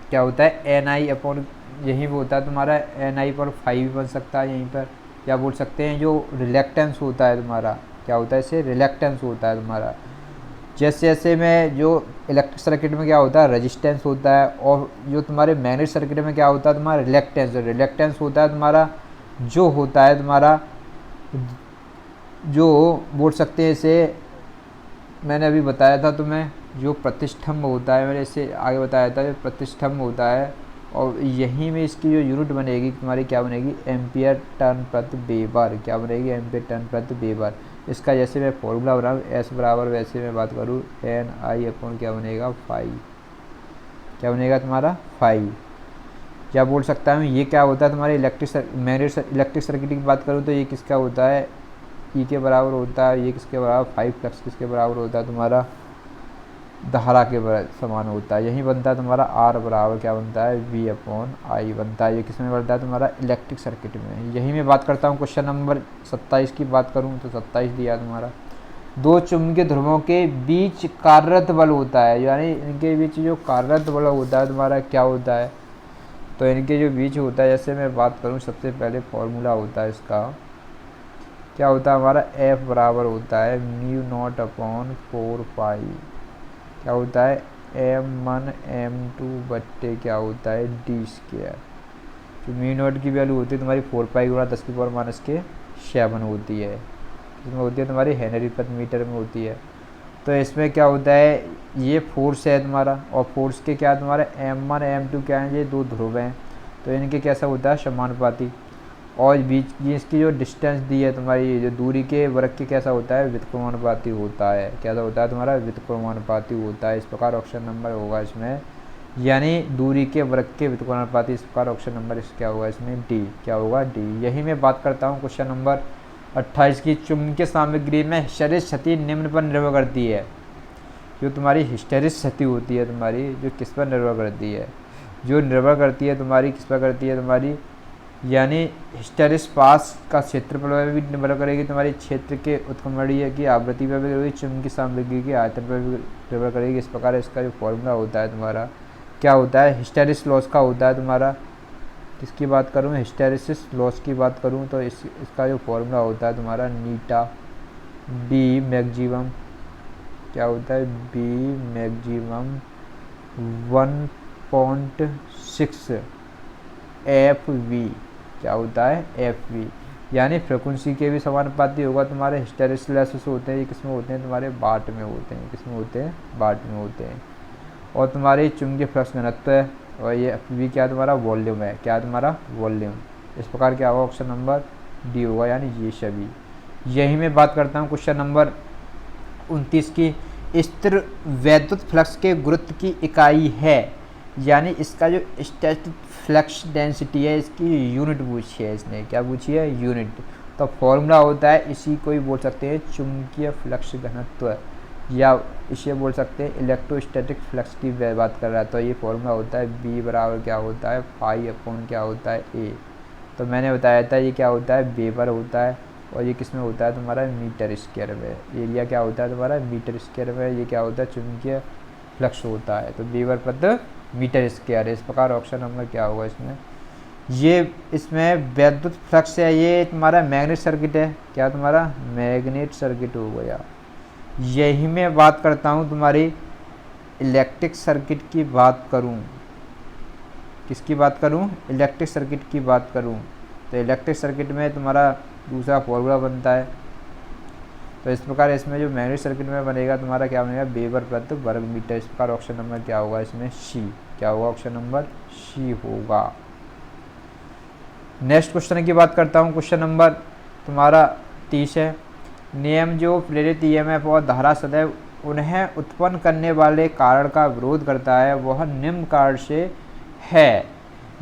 क्या होता है, NI/, यही वो होता है तुम्हारा NI/5 भी बन सकता है यहीं पर। या बोल सकते हैं जो रिलेक्टेंस होता है तुम्हारा, क्या होता है, इसे रिलेक्टेंस होता है तुम्हारा। जैसे जैसे में जो इलेक्ट्रिक सर्किट में क्या होता है, रेजिस्टेंस होता है, और जो तुम्हारे मैग्नेटिक सर्किट में क्या होता है तुम्हारा, रिलेक्टेंस। रिलेक्टेंस होता है तुम्हारा, जो होता है तुम्हारा, जो बोल सकते हैं इसे, मैंने अभी बताया था तुम्हें, जो प्रतिष्ठम्भ होता है, मैंने इससे आगे बताया था, जो प्रतिष्ठम्भ होता है। और यहीं में इसकी जो यूनिट बनेगी तुम्हारी क्या बनेगी, एम्पियर टन प्रति वेबर। क्या बनेगी, एम्पियर टन प्रति वेबर। इसका जैसे मैं फॉर्मूला बनाऊँ एस बराबर, वैसे मैं बात करूँ NI/ क्या बनेगा 5। क्या बनेगा तुम्हारा 5। क्या बोल सकता हूँ, ये क्या होता है तुम्हारे इलेक्ट्रिक सर्किट की बात करूँ तो ये किसका होता है, E के बराबर होता है। ये किसके बराबर, 5 फ्लक्स किसके बराबर होता है तुम्हारा, धारा के समान होता है। यही बनता है तुम्हारा R बराबर क्या बनता है, V/I बनता है। ये किस में बनता है तुम्हारा, इलेक्ट्रिक सर्किट में। यही मैं बात करता हूँ क्वेश्चन नंबर 27 की बात करूँ तो 27 दिया तुम्हारा, दो चुंबकीय ध्रुवों के बीच कार्यरत बल होता है, यानी इनके बीच जो कार्यरत बल होता है तुम्हारा क्या होता है, तो इनके जो बीच होता है, जैसे मैं बात करूँ सबसे पहले फॉर्मूला होता है इसका, क्या होता है हमारा, F बराबर होता है μ0/4π। क्या होता है, m1 m2 बट्टे क्या होता है डी स्क्वायर। जो म्यू नॉट की वैल्यू होती है तुम्हारी 4 पाई गुणा 10⁻⁷ होती है, इसमें होती है तुम्हारी हेनरी प्रति मीटर में होती है। तो इसमें क्या होता है, ये फोर्स है तुम्हारा, और फोर्स के क्या तुम्हारा m1 m2 क्या है, ये दो ध्रुव हैं, तो इनके कैसा होता है समानुपाती। और बीच की इसकी जो डिस्टेंस दी है तुम्हारी, जो दूरी के वर्ग के कैसा होता है व्युत्क्रमानुपाती होता है। कैसा होता है तुम्हारा व्युत्क्रमानुपाती होता है। इस प्रकार ऑप्शन नंबर होगा इसमें, यानी दूरी के वर्ग के व्युत्क्रमानुपाती। इस प्रकार ऑप्शन नंबर इस क्या होगा इसमें डी, क्या होगा डी। यही मैं बात करता हूँ क्वेश्चन नंबर 28 की। चुंबकीय सामग्री में हिस्टैरिस क्षति निम्न पर निर्भर करती है। जो तुम्हारी हिस्टैरिस क्षति होती है तुम्हारी, जो किस पर निर्भर करती है, जो निर्भर करती है तुम्हारी किस पर करती है तुम्हारी, यानी हिस्टैरिस पास का क्षेत्रफल पर भी निर्भर करेगी, तुम्हारी क्षेत्र के उत्क्रमणीय की आवृत्ति पर भी करेगी, चुंबकीय सामग्री के आयतन पर भी निर्भर करेगी। इस प्रकार इसका जो फॉर्मूला होता है तुम्हारा क्या होता है, हिस्टैरिस लॉस का होता है तुम्हारा। किसकी बात करूँ, हिस्टैरिसिस लॉस की बात करूँ तो इसका जो फॉर्मूला होता है तुम्हारा नीटा बी मैक्सिमम, क्या होता है बी मैक्सिमम 1.6 एफ वी, क्या होता है एफ वी, यानी फ्रिक्वेंसी के भी समानुपाती होगा। तुम्हारे हिस्टैरिस लॉसेस होते हैं, ये किस में होते हैं तुम्हारे वाट में होते हैं, किस में होते हैं वाट में होते हैं। और तुम्हारी चुंबकीय फ्लक्स घनत्व है, और ये एफ वी क्या तुम्हारा वॉल्यूम है, क्या तुम्हारा वॉल्यूम। इस प्रकार क्या होगा ऑप्शन नंबर डी होगा, यानी ये सभी। यही मैं बात करता हूँ क्वेश्चन नंबर 29 की। स्थिर वैद्युत फ्लक्स के गुरुत्व की इकाई है, यानी इसका जो स्टैटिक फ्लक्स डेंसिटी है इसकी यूनिट पूछी है इसने, क्या पूछी है यूनिट। तो फॉर्मूला होता है, इसी को ही बोल सकते हैं चुंबकीय फ्लक्स घनत्व, या इसे बोल सकते हैं इलेक्ट्रोस्टैटिक फ्लक्स की बात कर रहा है। तो ये फॉर्मूला होता है बी बराबर क्या होता है फाई अपॉन क्या होता है ए। तो मैंने बताया था ये क्या होता है वेबर होता है, और ये किस में होता है तुम्हारा मीटर स्क्वायर में। एरिया क्या होता है तुम्हारा मीटर स्क्वायर में, ये क्या होता है चुंबकीय फ्लक्स होता है, तो वेबर प्रति मीटर स्क्वायर। इस प्रकार ऑप्शन नंबर क्या होगा इसमें, ये इसमें वैद्युत फ्लक्स है, ये तुम्हारा मैग्नेट सर्किट है, क्या तुम्हारा मैग्नेट सर्किट हो गया। यही मैं बात करता हूँ तुम्हारी इलेक्ट्रिक सर्किट की बात करूँ, किसकी बात करूँ इलेक्ट्रिक सर्किट की बात करूँ। तो इलेक्ट्रिक सर्किट में तुम्हारा दूसरा फॉर्मूला बनता है। तो इस प्रकार इसमें जो मैग्नेट सर्किट में बनेगा तुम्हारा क्या बनेगा वेबर प्रति वर्ग मीटर। इस प्रकार ऑप्शन नंबर क्या होगा इसमें सी, क्या होगा ऑप्शन नंबर सी होगा। नेक्स्ट क्वेश्चन की बात करता हूँ, क्वेश्चन नंबर तुम्हारा 30 है। नियम जो प्रेरित ईएमएफ और धारा सदैव उन्हें उत्पन्न करने वाले कारण का विरोध करता है वह निम्न कारण से है,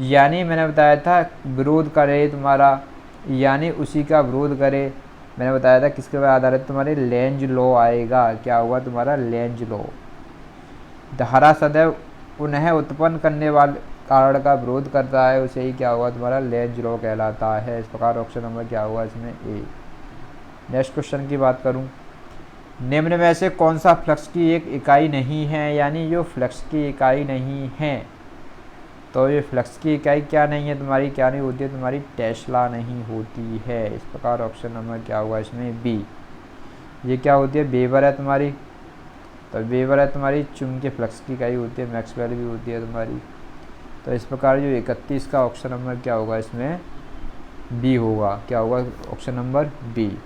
यानी मैंने बताया था विरोध करे तुम्हारा, यानी उसी का विरोध करे। मैंने बताया था किसके पर आधारित तुम्हारे लेंज लॉ आएगा, क्या होगा तुम्हारा लेंज लॉ। धारा सदैव उन्हें उत्पन्न करने वाले कारण का विरोध करता है, उसे ही क्या होगा तुम्हारा लेंज लॉ कहलाता है। इस प्रकार ऑप्शन नंबर क्या होगा इसमें ए। नेक्स्ट क्वेश्चन की बात करूं, निम्न में से कौन सा फ्लक्स की एक इकाई नहीं है, यानी जो फ्लक्स की इकाई नहीं है। तो ये फ्लक्स की इकाई क्या नहीं है तुम्हारी, क्या नहीं होती है तुम्हारी टेस्ला नहीं होती है। इस प्रकार ऑप्शन नंबर क्या होगा इसमें बी। ये क्या होती है वेबर है तुम्हारी, तो वेबर है तुम्हारी चुंबकीय फ्लक्स की इकाई होती है, मैक्सवेल भी होती है तुम्हारी। तो इस प्रकार जो 31 का ऑप्शन नंबर क्या होगा इसमें बी होगा, क्या होगा ऑप्शन नंबर बी।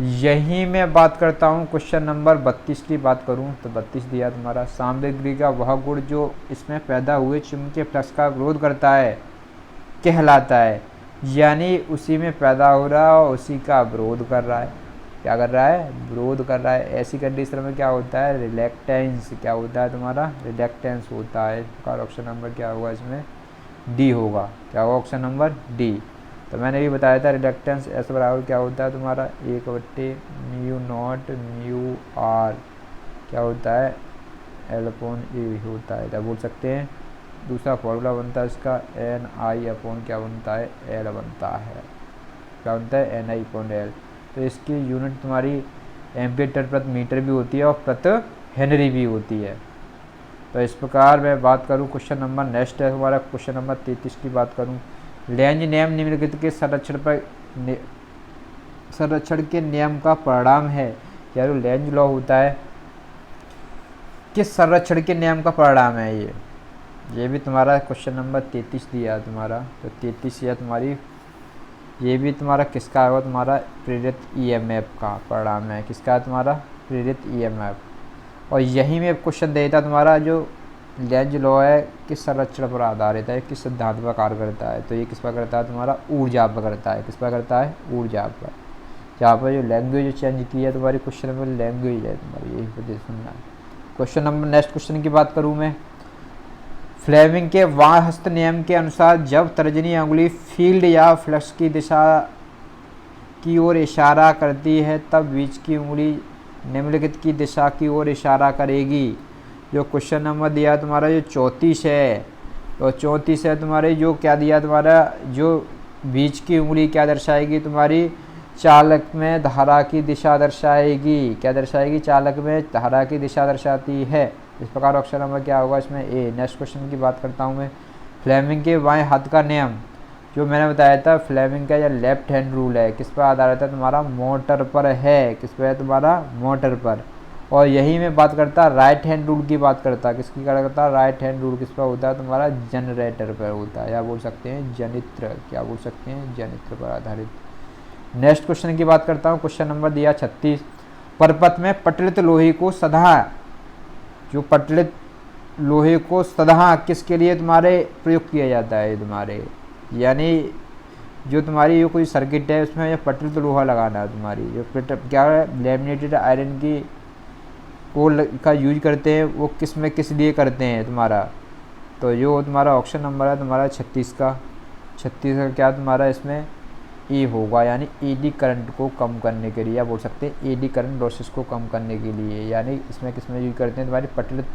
यही मैं बात करता हूँ क्वेश्चन नंबर 32 की बात करूँ तो 32 दिया तुम्हारा सामग्री का वह गुण जो इसमें पैदा हुए चुंबकीय फ्लक्स का विरोध करता है कहलाता है, यानी उसी में पैदा हो रहा है और उसी का विरोध कर रहा है। क्या कर रहा है विरोध कर रहा है। ऐसी कंडीशन में क्या होता है रिलेक्टेंस, क्या होता है तुम्हारा रिलेक्टेंस होता है। ऑप्शन नंबर क्या होगा इसमें डी होगा, क्या होगा ऑप्शन नंबर डी। तो मैंने भी बताया था रिडक्टेंस एस बराबर क्या होता है तुम्हारा 1/μ0 μ r, क्या होता है L/A होता है, क्या बोल सकते हैं। दूसरा फॉर्मूला बनता है इसका NI/ क्या बनता है L बनता है, क्या बनता है NI/L। तो इसकी यूनिट तुम्हारी एम्पीयर प्रति मीटर भी होती है और प्रति हेनरी भी होती है। तो इस प्रकार मैं बात करूँ क्वेश्चन नंबर नेक्स्ट है हमारा क्वेश्चन नंबर 33 की बात करूँ। लेंज नियम निम्नलिखित के संरक्षण के नियम का परिणाम है। यार लेंज लॉ होता है किस संरक्षण के नियम का परिणाम है ये भी तुम्हारा क्वेश्चन नंबर 33 दिया है तुम्हारा। तो 33 या तुम्हारी ये भी तुम्हारा किसका होगा, तुम्हारा प्रेरित ईएमएफ का परिणाम है। किसका है तुम्हारा, प्रेरित ईएमएफ। और यही में क्वेश्चन देता तुम्हारा जो लेंज लॉ है किस संरक्षण पर आधारित है, किस सिद्धांत पर कार्य करता है। तो ये किस पर करता है, तुम्हारा ऊर्जा पर करता है। किस पर करता है, ऊर्जा पर। जहाँ पर जो लैंग्वेज चेंज की है तुम्हारी क्वेश्चन में लैंग्वेज है तुम्हारी, यही पर सुनना है। क्वेश्चन नंबर नेक्स्ट क्वेश्चन की बात करूँ मैं, फ्लेमिंग के बाएं हस्त नियम के अनुसार जब तर्जनी अंगुली फील्ड या फ्लक्स की दिशा की ओर इशारा करती है तब बीच की उंगली निम्नलिखित की दिशा की ओर इशारा करेगी। जो क्वेश्चन नंबर दिया तुम्हारा जो 34 है, तो 34 है तुम्हारे जो क्या दिया तुम्हारा, जो बीच की उंगली क्या दर्शाएगी तुम्हारी, चालक में धारा की दिशा दर्शाएगी। क्या दर्शाएगी, चालक में धारा की दिशा दर्शाती है। इस प्रकार ऑप्शन नंबर क्या होगा इसमें, ए। नेक्स्ट क्वेश्चन की बात करता हूँ मैं, फ्लेमिंग के बाएं हाथ का नियम जो मैंने बताया था, फ्लेमिंग का या लेफ्ट हैंड रूल है, किस पर आधारित है तुम्हारा, मोटर पर है। किस पर है तुम्हारा, मोटर पर। और यही मैं बात करता राइट हैंड रूल की बात करता, किसकी करता, राइट हैंड रूल किस पर होता है तुम्हारा, जनरेटर पर होता है, या बोल सकते हैं जनित्र। क्या बोल सकते हैं, जनित्र पर आधारित। नेक्स्ट क्वेश्चन की बात करता हूँ, क्वेश्चन नंबर दिया 36, परपथ में पटलित लोहे को सदा, जो पटलित लोहे को सदा किसके लिए तुम्हारे प्रयोग किया जाता है तुम्हारे, यानी जो तुम्हारी ये कोई सर्किट है उसमें ये पटलित लोहा लगाना है तुम्हारी, जो क्या है लैमिनेटेड आयरन की को का यूज करते हैं, वो किस में किस लिए करते हैं तुम्हारा। तो जो तुम्हारा ऑप्शन नंबर है तुम्हारा 36 का, 36 का क्या तुम्हारा इसमें ए होगा, यानी एडी करंट को कम करने के लिए, या बोल सकते हैं एडी करंट लॉसेस को कम करने के लिए। यानी इसमें किस में यूज करते हैं, तुम्हारी पटलित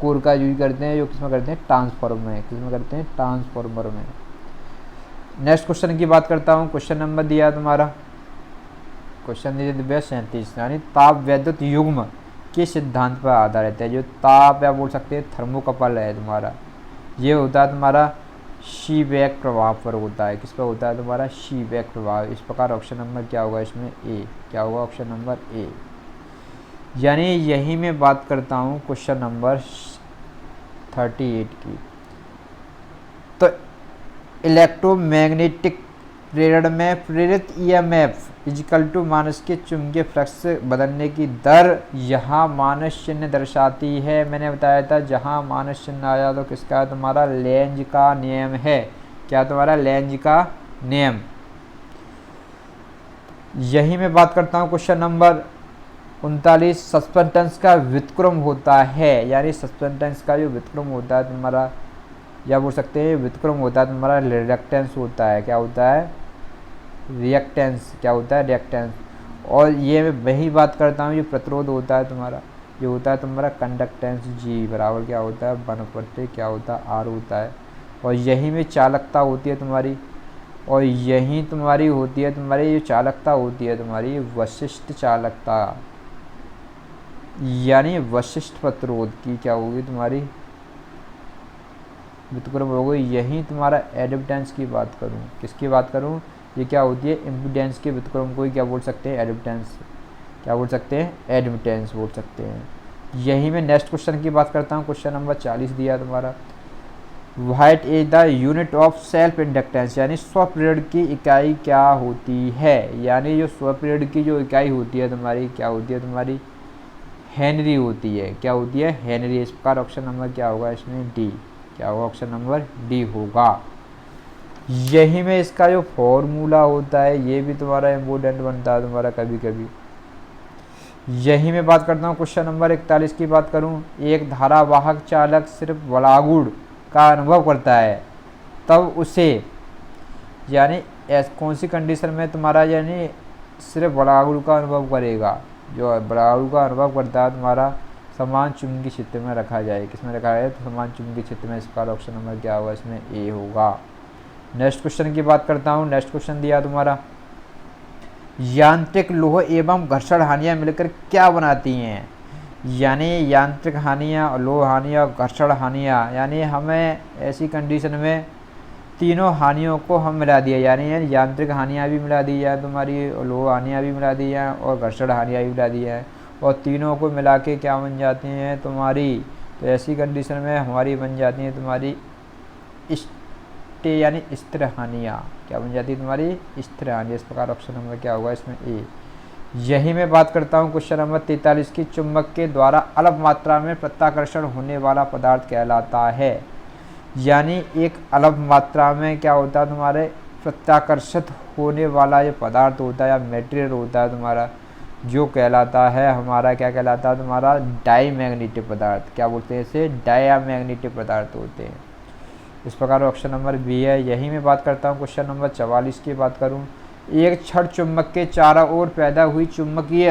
कोर का यूज करते हैं, जो किसमें करते हैं, ट्रांसफार्मर में। किसमें करते हैं, ट्रांसफार्मर में। नेक्स्ट क्वेश्चन की बात करता हूँ, क्वेश्चन नंबर दिया तुम्हारा, क्वेश्चन दिया 37, यानी ताप वैद्युत युग्म के सिद्धांत पर आधारित है। जो ताप या बोल सकते हैं थर्मोकपल है तुम्हारा, ये होता है तुम्हारा शीबैक प्रभाव पर होता है। किस पर होता है तुम्हारा, शीबैक प्रभाव। इस प्रकार ऑप्शन नंबर क्या होगा इसमें, ए। क्या होगा ऑप्शन नंबर ए। यानी यही मैं बात करता हूँ क्वेश्चन नंबर 38 की। तो इलेक्ट्रोमैग्नेटिक प्रेरण में प्रेरित ईएमएफ इजिकल टू मानस के चुंबकीय फ्लक्स बदलने की दर यहाँ माइनस चिन्ह दर्शाती है। मैंने बताया था जहाँ माइनस चिन्ह आया तो किसका है तुम्हारा, लेंज का नियम है। क्या तुम्हारा, लेंज का नियम। यही मैं बात करता हूँ क्वेश्चन नंबर 39, सस्पेंटेंस का व्युत्क्रम होता है, यानी सस्पेंटेंस का जो व्युत्क्रम होता है तुम्हारा, या बोल सकते हैं व्युत्क्रम होता है तुम्हारा रिएक्टेंस होता है। क्या होता है, रिएक्टेंस। क्या होता है, रिएक्टेंस। और ये मैं वही बात करता हूँ, ये प्रतिरोध होता है तुम्हारा, ये होता है तुम्हारा कंडक्टेंस जी बराबर क्या होता है, 1/, क्या होता है, आर होता है। और यही में चालकता होती है तुम्हारी, और यही तुम्हारी होती है तुम्हारी जो चालकता होती है तुम्हारी वशिष्ठ चालकता, यानी वशिष्ठ प्रतिरोध की क्या होगी तुम्हारी, व्युत्क्रम होगी। यही तुम्हारा एडमिटेंस की बात करूँ, किसकी बात करूँ, ये क्या होती है, इम्पीडेंस के व्युत्क्रम को ही क्या बोल सकते हैं, एडमिटेंस। क्या बोल सकते हैं, एडमिटेंस बोल सकते हैं। यही मैं नेक्स्ट क्वेश्चन की बात करता हूँ, क्वेश्चन नंबर 40 दिया तुम्हारा, what is the unit of self inductance, यानी स्व प्रेरण की इकाई क्या होती है। यानी जो स्व प्रेरण की जो इकाई होती है तुम्हारी, क्या होती है तुम्हारी, हेनरी होती है। क्या होती है, हेनरी। इस प्रकार ऑप्शन नंबर क्या होगा इसमें, डी। क्या होगा, ऑप्शन नंबर डी होगा। यही में इसका जो फॉर्मूला होता है ये भी तुम्हारा इम्पोर्टेंट बनता है तुम्हारा कभी कभी। यही मैं बात करता हूँ क्वेश्चन नंबर 41 की बात करूँ, एक धारावाहक चालक सिर्फ वलागुड़ का अनुभव करता है तब उसे, यानी कौन सी कंडीशन में तुम्हारा, यानी सिर्फ वलागुड़ का अनुभव करेगा, जो वलागुड़ का अनुभव करता है तुम्हारा समान चुंबकीय क्षेत्र में रखा जाए। किसमें रखा है, तो समान चुंबकीय क्षेत्र में। इसका ऑप्शन नंबर क्या होगा इसमें, ए होगा। नेक्स्ट क्वेश्चन की बात करता हूँ, नेक्स्ट क्वेश्चन दिया तुम्हारा, यांत्रिक लोह एवं घर्षण हानियाँ मिलकर क्या बनाती हैं। यानी यांत्रिक हानियाँ, लोह हानियाँ, घर्षण हानियाँ, यानी हमें ऐसी कंडीशन में तीनों हानियों को हम मिला दिया, यानी यांत्रिक हानियाँ भी मिला दी है तुम्हारी, लोह हानियाँ भी मिला दी हैं और घर्षण हानियाँ भी मिला दी हैं। और तीनों को मिला के क्या बन जाती हैं तुम्हारी, तो ऐसी कंडीशन में हमारी बन जाती है तुम्हारी यानी स्थिर हानियाँ। क्या बन जाती है तुम्हारी स्थिर हानियाँ। इस प्रकार ऑप्शन नंबर क्या होगा इसमें ए। यही मैं बात करता हूँ क्वेश्चन नंबर 43 की, चुंबक के द्वारा अल्प मात्रा में प्रत्याकर्षण होने वाला पदार्थ कहलाता है। यानी एक अल्प मात्रा में क्या होता है तुम्हारे प्रत्याकर्षित होने वाला ये पदार्थ होता है या मटेरियल होता है तुम्हारा, जो कहलाता है हमारा, क्या कहलाता है तुम्हारा डाईमैग्नेटिक पदार्थ। क्या बोलते हैं इसे, डायमैग्नेटिक पदार्थ होते हैं। इस प्रकार ऑप्शन नंबर बी है। यही मैं बात करता हूँ क्वेश्चन नंबर 44 की बात करूँ। एक छड़ चुंबक के चारों ओर पैदा हुई चुंबकीय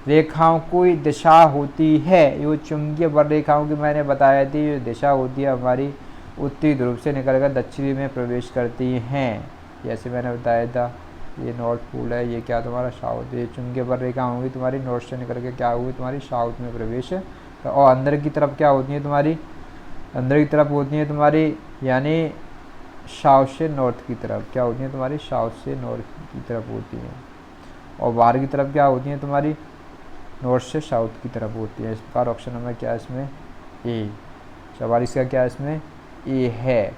रेखाओं की दिशा होती है। ये चुंबकीय बल रेखाओं की मैंने बताया थी, ये दिशा होती है हमारी उत्तरी ध्रुव से निकलकर दक्षिणी में प्रवेश करती हैं, जैसे मैंने बताया था। ये नॉर्थ पोल है, ये क्या तुम्हारा साउथ। ये चुंबकीय बल रेखा होंगी तुम्हारी नॉर्थ से निकल के क्या हुई तुम्हारी साउथ में प्रवेश, और अंदर की तरफ क्या होती है तुम्हारी, अंदर की तरफ होती है तुम्हारी यानी साउथ से नॉर्थ की तरफ, क्या होती है तुम्हारी साउथ से नॉर्थ की तरफ होती हैं, और बाहर की तरफ क्या होती है तुम्हारी नॉर्थ से साउथ की तरफ होती है। इस प्रकार ऑप्शन नंबर क्या है इसमें ए। 44 का क्या है इसमें ए है।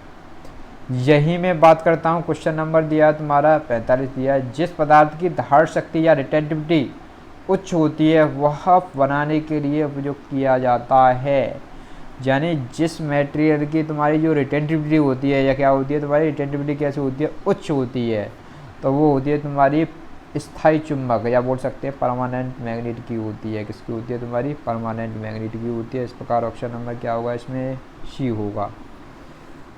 यही मैं बात करता हूँ क्वेश्चन नंबर दिया तुम्हारा 45 दिया है, जिस पदार्थ की धारण शक्ति या रिटेंटिविटी उच्च होती है वह बनाने के लिए उपयोग किया जाता है। यानी जिस मटेरियल की तुम्हारी जो रिटेंटिविटी होती है या क्या होती है तुम्हारी रिटेंटिविटी कैसे होती है, उच्च होती है, तो वो होती है तुम्हारी स्थायी चुंबक, या बोल सकते हैं परमानेंट मैग्नेट की होती है। किसकी होती है तुम्हारी परमानेंट मैग्नेट की होती है। इस प्रकार ऑप्शन नंबर क्या होगा इसमें सी होगा।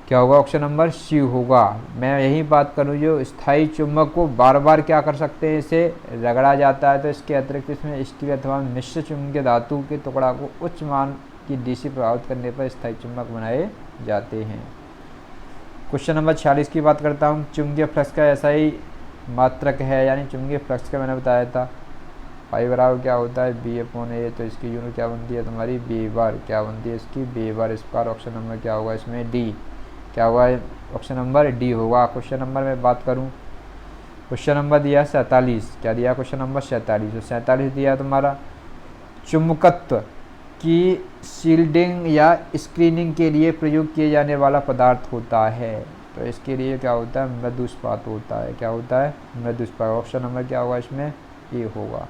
क्या होगा ऑप्शन नंबर सी होगा। मैं यही बात करूँ, जो स्थायी चुंबक को बार बार क्या कर सकते हैं, इसे रगड़ा जाता है, तो इसके अतिरिक्त इसमें स्टील अथवा मिश्र चुंबकीय धातु के टुकड़ा को उच्च मान की डीसी प्रभावित करने पर स्थायी चुंबक बनाए जाते हैं। क्वेश्चन नंबर 46 की बात करता हूँ। चुंबकीय फ्लक्स का ऐसा ही मात्रक है, यानी चुंबकीय फ्लक्स का मैंने बताया था पाई बराबर क्या होता है B/A, तो इसकी यूनिट क्या बनती है तुम्हारी वेबर। क्या बनती है इसकी वेबर। इस प्रकार ऑप्शन नंबर क्या होगा इसमें डी। क्या होगा ऑप्शन नंबर डी होगा। क्वेश्चन नंबर में बात करूँ, क्वेश्चन नंबर दिया 47। क्या दिया क्वेश्चन नंबर 47, तो 47 दिया तुम्हारा चुंबकत्व की शील्डिंग या स्क्रीनिंग के लिए प्रयोग किए जाने वाला पदार्थ होता है। तो इसके लिए क्या होता है मृदु इस्पात होता है। क्या होता है मृदु इस्पात। ऑप्शन नंबर क्या होगा इसमें ए होगा।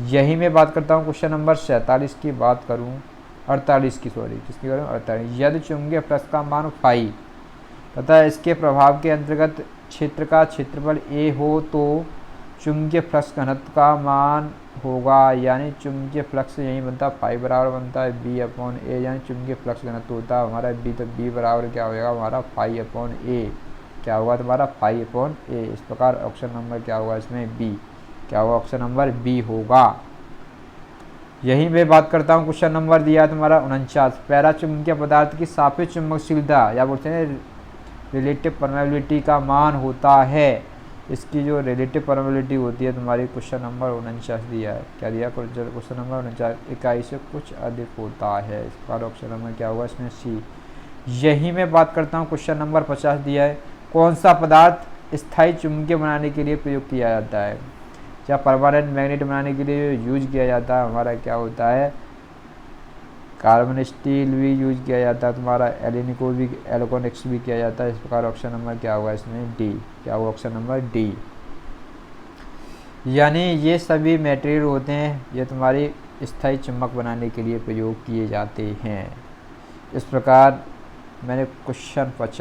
यही मैं बात करता हूँ क्वेश्चन नंबर 47 की बात करूँ, 48 की, सॉरी किसकी करूँ 48। यदि चुंबकीय फ्लक्स का मान फाई तथा इसके प्रभाव के अंतर्गत क्षेत्र का क्षेत्रफल ए हो तो चुंबकीय फ्लक्स घनत्व का मान होगा, यानी चुंबकीय फ्लक्स यही बनता है फाई बराबर बनता है B/A, यानी चुंबकीय फ्लक्स घनत्व होता है हमारा बी, तो बी बराबर क्या होगा हमारा φA। क्या होगा तुम्हारा φA। इस प्रकार ऑप्शन नंबर क्या होगा इसमें बी। क्या होगा ऑप्शन नंबर बी होगा। यही मैं बात करता हूँ क्वेश्चन नंबर दिया तुम्हारा 49। पैरा चुंबकीय पदार्थ की सापेक्ष चुंबकशीलता या बोलते हैं रिलेटिव परमेबिलिटी का मान होता है। इसकी जो रिलेटिव परमेबिलिटी होती है तुम्हारी क्वेश्चन नंबर 49 दिया है। क्या दिया क्वेश्चन नंबर 49, इकाई से कुछ अधिक होता है। इस पर ऑप्शन नंबर क्या होगा इसमें सी। यही मैं बात करता हूँ क्वेश्चन नंबर 50 दिया है, कौन सा पदार्थ स्थायी चुंबकीय बनाने के लिए प्रयोग किया जाता है, या परमानेंट मैग्नेट बनाने के लिए यूज किया जाता है हमारा क्या होता है कार्बन स्टील भी यूज किया जाता है तुम्हारा, एल्कोनिक्स भी किया जाता है। इस प्रकार ऑप्शन नंबर क्या होगा इसमें डी। क्या होगा ऑप्शन नंबर डी। यानी ये सभी मटेरियल होते हैं ये तुम्हारी स्थायी चुंबक बनाने के लिए प्रयोग किए जाते हैं। इस प्रकार मैंने क्वेश्चन 50